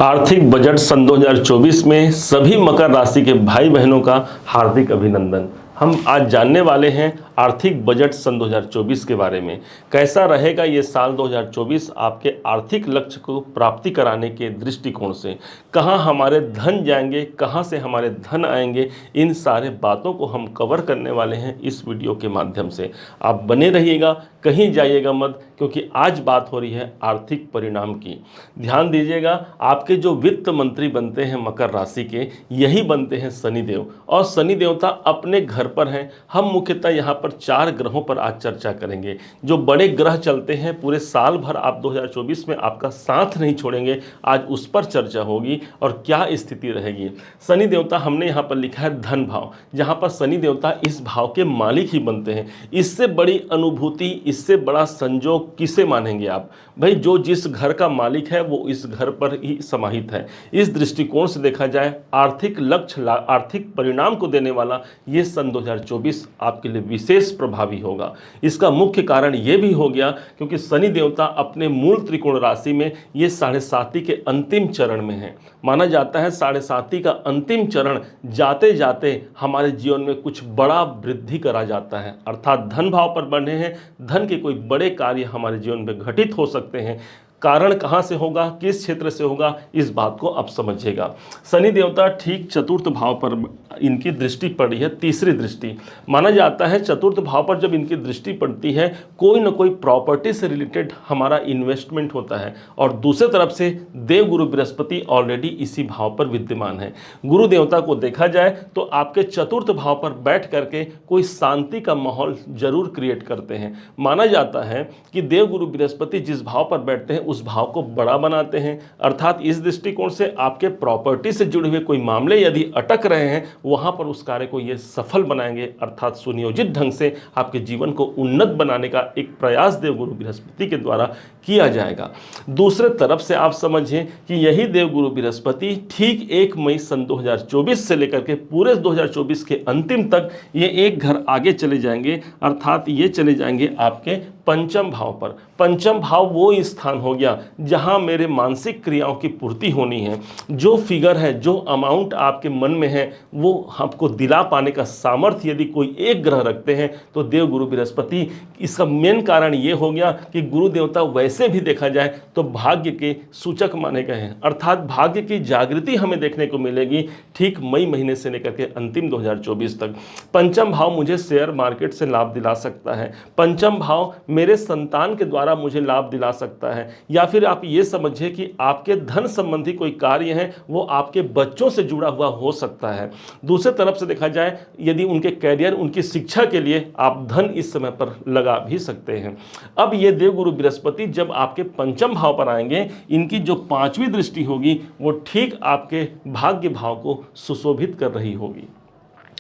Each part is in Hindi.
आर्थिक बजट सन 2024 में सभी मकर राशि के भाई बहनों का हार्दिक अभिनंदन। हम आज जानने वाले हैं आर्थिक बजट सन 2024 के बारे में। कैसा रहेगा ये साल 2024 आपके आर्थिक लक्ष्य को प्राप्ति कराने के दृष्टिकोण से। कहाँ हमारे धन जाएंगे, कहाँ से हमारे धन आएंगे, इन सारे बातों को हम कवर करने वाले हैं इस वीडियो के माध्यम से। आप बने रहिएगा, कहीं जाइएगा मत, क्योंकि आज बात हो रही है आर्थिक परिणाम की। ध्यान दीजिएगा, आपके जो वित्त मंत्री बनते हैं मकर राशि के, यही बनते हैं शनिदेव, और शनि देवता अपने घर पर हैं। हम मुख्यतः यहाँ पर 4 ग्रहों पर आज चर्चा करेंगे। जो बड़े ग्रह चलते हैं पूरे साल भर, आप 2024 में आपका साथ नहीं छोड़ेंगे, आज उस पर चर्चा होगी और क्या स्थिति रहेगी। शनि देवता हमने यहाँ पर लिखा है धन भाव, जहाँ पर शनि देवता इस भाव के मालिक ही बनते हैं। इससे बड़ी अनुभूति, इससे बड़ा संजोग किसे मानेंगे आप? भाई, जो जिस घर का मालिक है वो इस घर पर ही समाहित है। इस दृष्टिकोण से देखा जाए, आर्थिक लक्ष्य, आर्थिक परिणाम को देने वाला ये सन 2024 आपके लिए विशेष प्रभावी होगा। इसका मुख्य कारण ये भी हो गया क्योंकि शनि देवता अपने मूल त्रिकोण राशि में ये 7.5 के अंतिम चरण में है। माना जाता है 7.5 का अंतिम चरण जाते जाते हमारे जीवन में कुछ बड़ा वृद्धि करा जाता है, अर्थात धन भाव पर बढ़े हैं, धन के कोई बड़े कार्य हमारे जीवन में घटित हो सकते हैं। कारण कहाँ से होगा, किस क्षेत्र से होगा, इस बात को आप समझिएगा। शनि देवता ठीक चतुर्थ भाव पर इनकी दृष्टि पड़ी है, तीसरी दृष्टि। माना जाता है चतुर्थ भाव पर जब इनकी दृष्टि पड़ती है, कोई ना कोई प्रॉपर्टी से रिलेटेड हमारा इन्वेस्टमेंट होता है। और दूसरे तरफ से देवगुरु बृहस्पति ऑलरेडी इसी भाव पर विद्यमान है। गुरु देवता को देखा जाए तो आपके चतुर्थ भाव पर बैठ करके कोई शांति का माहौल जरूर क्रिएट करते हैं। माना जाता है कि देवगुरु बृहस्पति जिस भाव पर बैठते हैं उस भाव को बड़ा बनाते हैं, अर्थात इस दृष्टिकोण से आपके प्रॉपर्टी से जुड़े हुए कोई मामले यदि अटक रहे हैं, वहां पर उस कार्य को ये सफल बनाएंगे, अर्थात सुनियोजित ढंग से आपके जीवन को उन्नत बनाने का एक प्रयास देवगुरु बृहस्पति के द्वारा किया जाएगा। दूसरे तरफ से आप समझिए कि यही देवगुरु बृहस्पति ठीक 1 मई सन 2024 से लेकर के पूरे 2024 के अंतिम तक ये एक घर आगे चले जाएंगे, अर्थात ये चले जाएंगे आपके पंचम भाव पर। पंचम भाव वो स्थान हो गया जहां मेरे मानसिक क्रियाओं की पूर्ति होनी है। जो फिगर है, जो अमाउंट आपके मन में है, वो आपको दिला पाने का सामर्थ्य यदि कोई एक ग्रह रखते हैं तो देवगुरु बृहस्पति। इसका मेन कारण ये हो गया कि गुरु देवता वैसे भी देखा जाए तो भाग्य के सूचक माने गए हैं, अर्थात भाग्य की जागृति हमें देखने को मिलेगी ठीक मई महीने से लेकर के अंतिम 2024 तक। पंचम भाव मुझे शेयर मार्केट से लाभ दिला सकता है, पंचम भाव मेरे संतान के द्वारा मुझे लाभ दिला सकता है, या फिर आप ये समझिए कि आपके धन संबंधी कोई कार्य है वो आपके बच्चों से जुड़ा हुआ हो सकता है। दूसरे तरफ से देखा जाए, यदि उनके कैरियर, उनकी शिक्षा के लिए आप धन इस समय पर लगा भी सकते हैं। अब ये देवगुरु बृहस्पति जब आपके पंचम भाव पर आएंगे, इनकी जो 5वीं दृष्टि होगी वो ठीक आपके भाग्य भाव को सुशोभित कर रही होगी।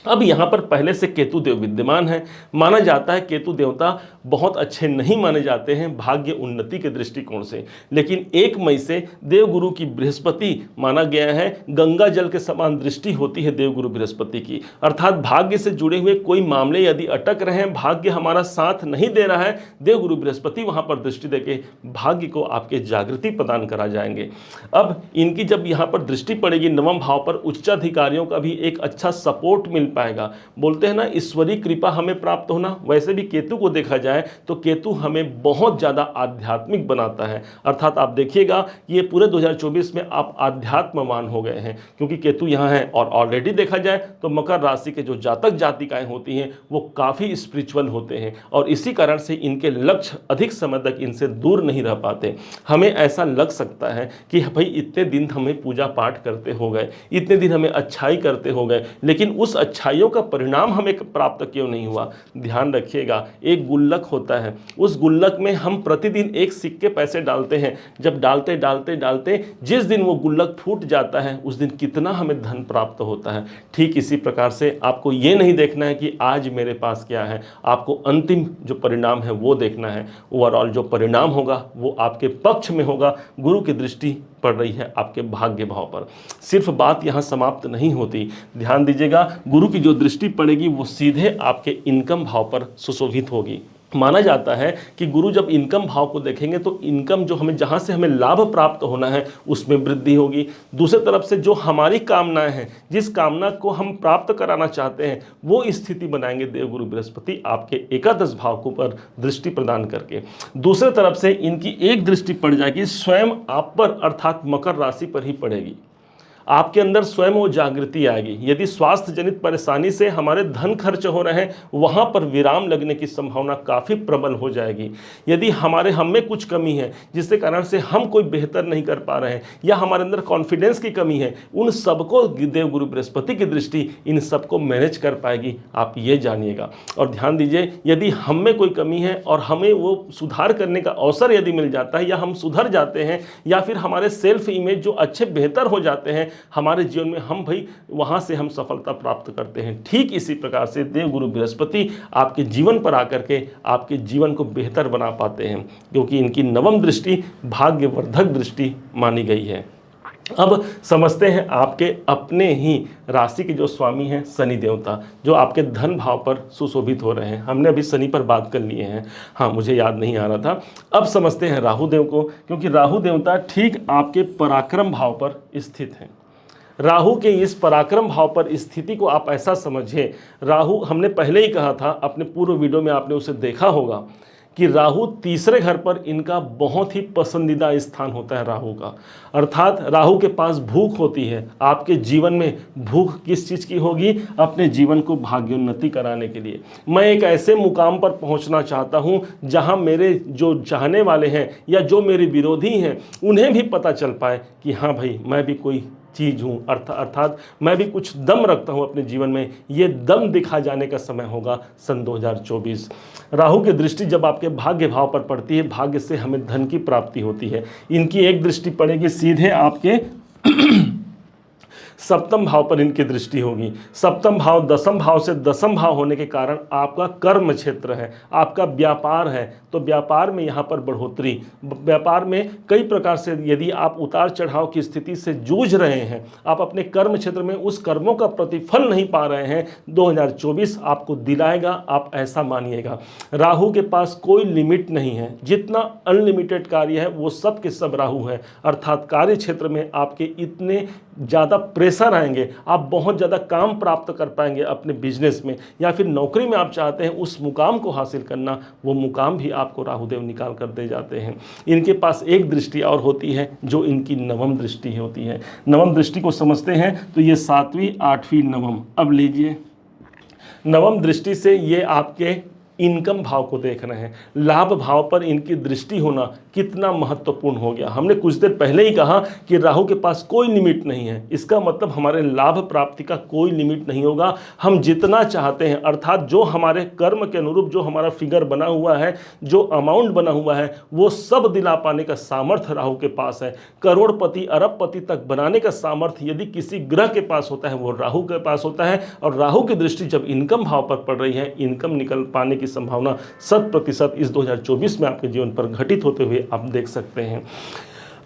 अब यहाँ पर पहले से केतु देव विद्यमान है। माना जाता है केतु देवता बहुत अच्छे नहीं माने जाते हैं भाग्य उन्नति के दृष्टिकोण से, लेकिन 1 मई से देवगुरु की बृहस्पति माना गया है, गंगा जल के समान दृष्टि होती है देवगुरु बृहस्पति की, अर्थात भाग्य से जुड़े हुए कोई मामले यदि अटक रहे हैं, भाग्य हमारा साथ नहीं दे रहा है, देवगुरु बृहस्पति वहाँ पर दृष्टि देके भाग्य को आपके जागृति प्रदान करा जाएंगे। अब इनकी जब यहाँ पर दृष्टि पड़ेगी नवम भाव पर, उच्चाधिकारियों का भी एक अच्छा सपोर्ट मिल पाएगा। बोलते हैं ना ईश्वरीय कृपा हमें प्राप्त होना, वैसे भी केतु को देखा जाए तो केतु हमें बहुत ज्यादा आध्यात्मिक बनाता है, अर्थात आप देखिएगा ये पूरे 2024 में आप आध्यात्मवान हो गए हैं क्योंकि केतु यहाँ है। और ऑलरेडी देखा जाए तो मकर राशि के जो जातक जातिकाएं होती हैं वो काफी स्पिरिचुअल होते हैं और इसी कारण से इनके लक्ष्य अधिक समय तक इनसे दूर नहीं रह पाते। हमें ऐसा लग सकता है कि भाई इतने दिन हमें पूजा पाठ करते हो गए, इतने दिन हमें अच्छाई करते हो गए, लेकिन उस अच्छाइयों का परिणाम हमें प्राप्त क्यों नहीं हुआ? ध्यान रखिएगा, एक गुल्लक होता है, उस गुल्लक में हम प्रतिदिन एक सिक्के पैसे डालते हैं, जब डालते डालते डालते जिस दिन वो गुल्लक फूट जाता है उस दिन कितना हमें धन प्राप्त होता है। ठीक इसी प्रकार से आपको ये नहीं देखना है कि आज मेरे पास क्या है, आपको अंतिम जो परिणाम है वो देखना है। ओवरऑल जो परिणाम होगा वो आपके पक्ष में होगा। गुरु की दृष्टि पड़ रही है आपके भाग्य भाव पर। सिर्फ बात यहाँ समाप्त नहीं होती, ध्यान दीजिएगा, गुरु की जो दृष्टि पड़ेगी वो सीधे आपके इनकम भाव पर सुशोभित होगी। माना जाता है कि गुरु जब इनकम भाव को देखेंगे तो इनकम जो हमें जहाँ से हमें लाभ प्राप्त होना है उसमें वृद्धि होगी। दूसरी तरफ से जो हमारी कामनाएं हैं, जिस कामना को हम प्राप्त कराना चाहते हैं, वो स्थिति बनाएंगे देवगुरु बृहस्पति आपके एकादश भाव को पर दृष्टि प्रदान करके। दूसरी तरफ से इनकी एक दृष्टि पड़ जाएगी स्वयं आप पर, अर्थात मकर राशि पर ही पड़ेगी। आपके अंदर स्वयं वो जागृति आएगी। यदि स्वास्थ्य जनित परेशानी से हमारे धन खर्च हो रहे हैं, वहाँ पर विराम लगने की संभावना काफ़ी प्रबल हो जाएगी। यदि हम में कुछ कमी है जिसके कारण से हम कोई बेहतर नहीं कर पा रहे हैं, या हमारे अंदर कॉन्फिडेंस की कमी है, उन सबको देवगुरु बृहस्पति की दृष्टि इन सबको मैनेज कर पाएगी, आप ये जानिएगा। और ध्यान दीजिए, यदि हम में कोई कमी है और हमें वो सुधार करने का अवसर यदि मिल जाता है, या हम सुधर जाते हैं, या फिर हमारे सेल्फ इमेज जो अच्छे बेहतर हो जाते हैं हमारे जीवन में, हम भाई वहां से हम सफलता प्राप्त करते हैं। ठीक इसी प्रकार से देवगुरु बृहस्पति आपके जीवन पर आकर के आपके जीवन को बेहतर बना पाते हैं, क्योंकि इनकी नवम दृष्टि भाग्यवर्धक दृष्टि मानी गई है। अब समझते हैं आपके अपने ही राशि के जो स्वामी हैं शनि देवता, जो आपके धन भाव पर सुशोभित हो रहे हैं। हमने अभी शनि पर बात कर लिए हैं, हाँ मुझे याद नहीं आ रहा था। अब समझते हैं राहु देव को, क्योंकि राहु देवता ठीक आपके पराक्रम भाव पर स्थित हैं। राहु के इस पराक्रम भाव पर स्थिति को आप ऐसा समझिए, राहु, हमने पहले ही कहा था अपने पूर्व वीडियो में, आपने उसे देखा होगा कि राहु तीसरे घर पर इनका बहुत ही पसंदीदा स्थान होता है राहु का। अर्थात राहु के पास भूख होती है। आपके जीवन में भूख किस चीज़ की होगी? अपने जीवन को भाग्योन्नति कराने के लिए। मैं एक ऐसे मुकाम पर पहुंचना चाहता हूं जहां मेरे जो चाहने वाले हैं या जो मेरे विरोधी हैं उन्हें भी पता चल पाए कि हाँ भाई मैं भी कोई चीज़ हूँ, अर्थात मैं भी कुछ दम रखता हूँ अपने जीवन में। ये दम दिखा जाने का समय होगा सन 2024। राहु की दृष्टि जब आपके भाग्य भाव पर पड़ती है, भाग्य से हमें धन की प्राप्ति होती है। इनकी एक दृष्टि पड़ेगी सीधे आपके सप्तम भाव पर इनकी दृष्टि होगी। सप्तम भाव दसम भाव से दसम भाव होने के कारण आपका कर्म क्षेत्र है, आपका व्यापार है, तो व्यापार में यहाँ पर बढ़ोतरी। व्यापार में कई प्रकार से यदि आप उतार चढ़ाव की स्थिति से जूझ रहे हैं, आप अपने कर्म क्षेत्र में उस कर्मों का प्रतिफल नहीं पा रहे हैं, 2024 आपको दिलाएगा, आप ऐसा मानिएगा। राहु के पास कोई लिमिट नहीं है, जितना अनलिमिटेड कार्य है वो सब के सब राहु है। अर्थात कार्य क्षेत्र में आपके इतने ज़्यादा प्रेशर आएंगे, आप बहुत ज़्यादा काम प्राप्त कर पाएंगे अपने बिजनेस में, या फिर नौकरी में आप चाहते हैं उस मुकाम को हासिल करना, वो मुकाम भी आपको राहुदेव निकाल कर दे जाते हैं। इनके पास एक दृष्टि और होती है जो इनकी नवम दृष्टि होती है। नवम दृष्टि को समझते हैं तो ये 7वीं 8वीं नवम। अब लीजिए, नवम दृष्टि से ये आपके इनकम भाव को देख रहे हैं। लाभ भाव पर इनकी दृष्टि होना कितना महत्वपूर्ण हो गया। हमने कुछ देर पहले ही कहा कि राहु के पास कोई लिमिट नहीं है, इसका मतलब हमारे लाभ प्राप्ति का कोई लिमिट नहीं होगा। हम जितना चाहते हैं, अर्थात जो हमारे कर्म के अनुरूप जो हमारा फिगर बना हुआ है, जो अमाउंट बना हुआ है, वो सब दिला पाने का सामर्थ्य राहु के पास है। करोड़पति अरबपति तक बनाने का सामर्थ्य यदि किसी ग्रह के पास होता है वो राहु के पास होता है। और राहु की दृष्टि जब इनकम भाव पर पड़ रही है, इनकम निकल पाने की संभावना 100% इस 2024 में आपके जीवन पर घटित होते हुए आप देख सकते हैं।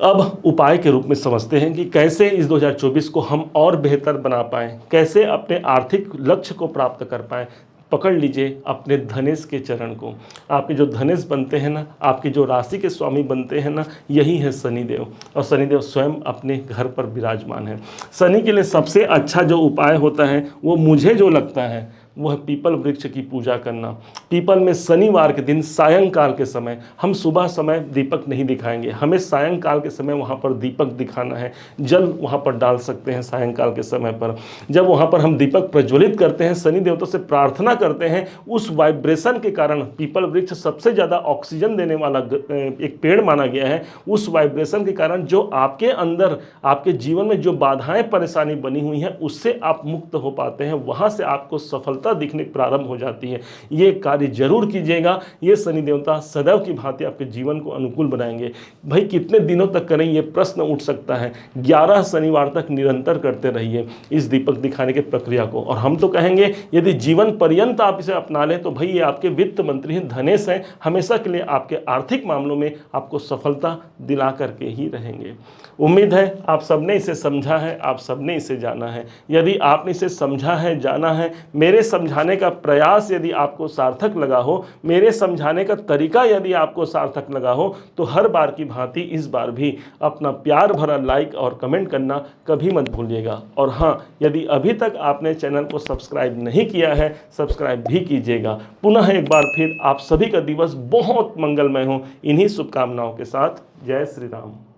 अब उपाय के रूप में समझते हैं कि कैसे इस 2024 को हम और बेहतर बना पाएं, कैसे अपने आर्थिक लक्ष्य को प्राप्त कर पाएं। पकड़ लीजिए अपने धनेश के चरण को। आपके जो धनेश बनते हैं ना, आपके जो राशि के स्वामी बनते हैं ना, यही है शनिदेव। और शनिदेव स्वयं अपने घर पर विराजमान है। शनि के लिए सबसे अच्छा जो उपाय होता है वो मुझे जो लगता है वो है पीपल वृक्ष की पूजा करना। पीपल में शनिवार के दिन सायंकाल के समय, हम सुबह समय दीपक नहीं दिखाएंगे, हमें सायंकाल के समय वहाँ पर दीपक दिखाना है। जल वहाँ पर डाल सकते हैं सायंकाल के समय पर। जब वहाँ पर हम दीपक प्रज्वलित करते हैं, शनि देवता से प्रार्थना करते हैं, उस वाइब्रेशन के कारण, पीपल वृक्ष सबसे ज़्यादा ऑक्सीजन देने वाला एक पेड़ माना गया है, उस वाइब्रेशन के कारण जो आपके अंदर आपके जीवन में जो बाधाएं परेशानी बनी हुई हैं उससे आप मुक्त हो पाते हैं, वहाँ से आपको सफलता दिखने प्रारंभ हो जाती है। ये कार्य जरूर कीजिएगा। ये शनि देवता सदैव की भांति आपके जीवन को अनुकूल बनाएंगे। भाई कितने दिनों तक करें, ये प्रश्न उठ सकता है। 11 शनिवार तक निरंतर करते रहिए इस दीपक दिखाने की प्रक्रिया को। और हम तो कहेंगे यदि जीवन पर्यंत आप इसे अपना लें तो भाई ये आपके वित्त मंत्री हैं, धनेश हैं, हमेशा के लिए आपके आर्थिक मामलों में आपको सफलता दिला करके ही रहेंगे। उम्मीद है आप सबने इसे समझा है, आप सबने इसे जाना है। यदि आपने इसे समझा है, जाना है, मेरे समझाने का प्रयास यदि आपको सार्थक लगा हो, मेरे समझाने का तरीका यदि आपको सार्थक लगा हो, तो हर बार की भांति इस बार भी अपना प्यार भरा लाइक और कमेंट करना कभी मत भूलिएगा। और हाँ, यदि अभी तक आपने चैनल को सब्सक्राइब नहीं किया है, सब्सक्राइब भी कीजिएगा। पुनः एक बार फिर आप सभी का दिवस बहुत मंगलमय हो, इन्हीं शुभकामनाओं के साथ। जय श्री राम।